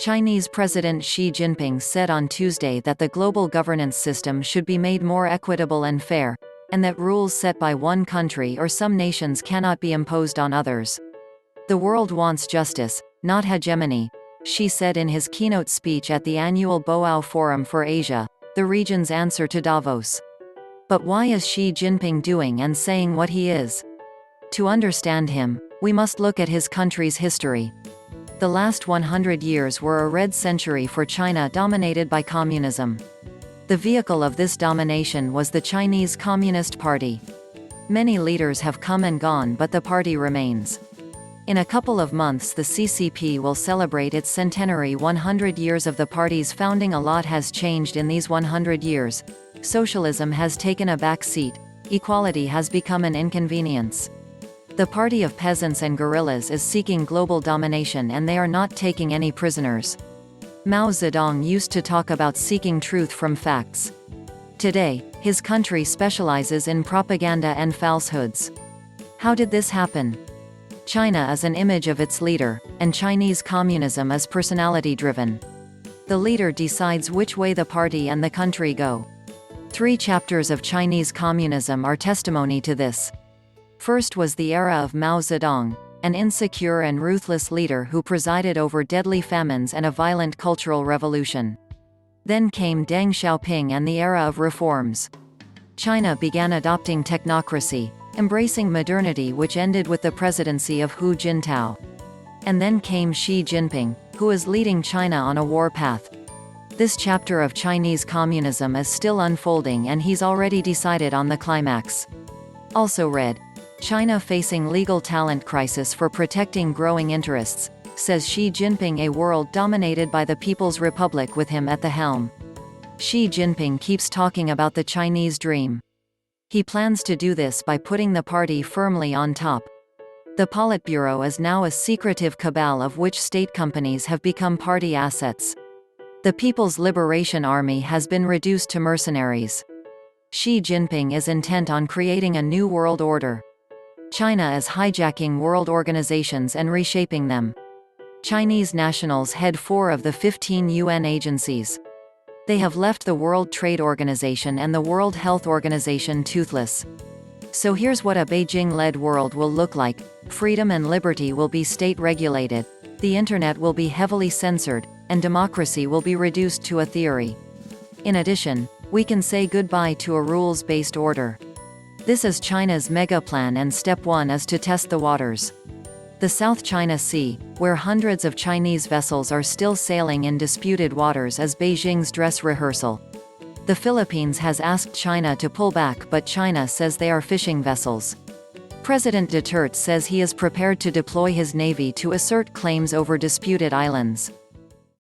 Chinese President Xi Jinping said on Tuesday that the global governance system should be made more equitable and fair, and that rules set by one country or some nations cannot be imposed on others. The world wants justice, not hegemony, Xi said in his keynote speech at the annual Boao Forum for Asia, the region's answer to Davos. But why is Xi Jinping doing and saying what he is? To understand him, we must look at his country's history. The last 100 years were a red century for China, dominated by communism. The vehicle of this domination was the Chinese Communist Party. Many leaders have come and gone, but the party remains. In a couple of months the CCP will celebrate its centenary. 100 years of the party's founding. A lot has changed in these 100 years. Socialism has taken a back seat. Equality has become an inconvenience. The party of peasants and guerillas is seeking global domination, and they are not taking any prisoners. Mao Zedong used to talk about seeking truth from facts. Today, his country specializes in propaganda and falsehoods. How did this happen? China is an image of its leader, and Chinese communism is personality-driven. The leader decides which way the party and the country go. 3 chapters of Chinese communism are testimony to this. First was the era of Mao Zedong, an insecure and ruthless leader who presided over deadly famines and a violent cultural revolution. Then came Deng Xiaoping and the era of reforms. China began adopting technocracy, embracing modernity, which ended with the presidency of Hu Jintao. And then came Xi Jinping, who is leading China on a war path. This chapter of Chinese communism is still unfolding, and he's already decided on the climax. Also read, China facing legal talent crisis for protecting growing interests, says Xi Jinping. A world dominated by the People's Republic with him at the helm. Xi Jinping keeps talking about the Chinese dream. He plans to do this by putting the party firmly on top. The politburo is now a secretive cabal of which state companies have become party assets. The People's Liberation Army has been reduced to mercenaries. Xi Jinping is intent on creating a new world order. China is hijacking world organizations and reshaping them. Chinese nationals head 4 of the 15 UN agencies. They have left the World Trade Organization and the World Health Organization toothless. So here's what a Beijing-led world will look like. Freedom and liberty will be state-regulated, the internet will be heavily censored, and democracy will be reduced to a theory. In addition, we can say goodbye to a rules-based order. This is China's mega plan, and step 1 is to test the waters. The South China Sea, where hundreds of Chinese vessels are still sailing in disputed waters, is Beijing's dress rehearsal. The Philippines has asked China to pull back, but China says they are fishing vessels. President Duterte says he is prepared to deploy his navy to assert claims over disputed islands.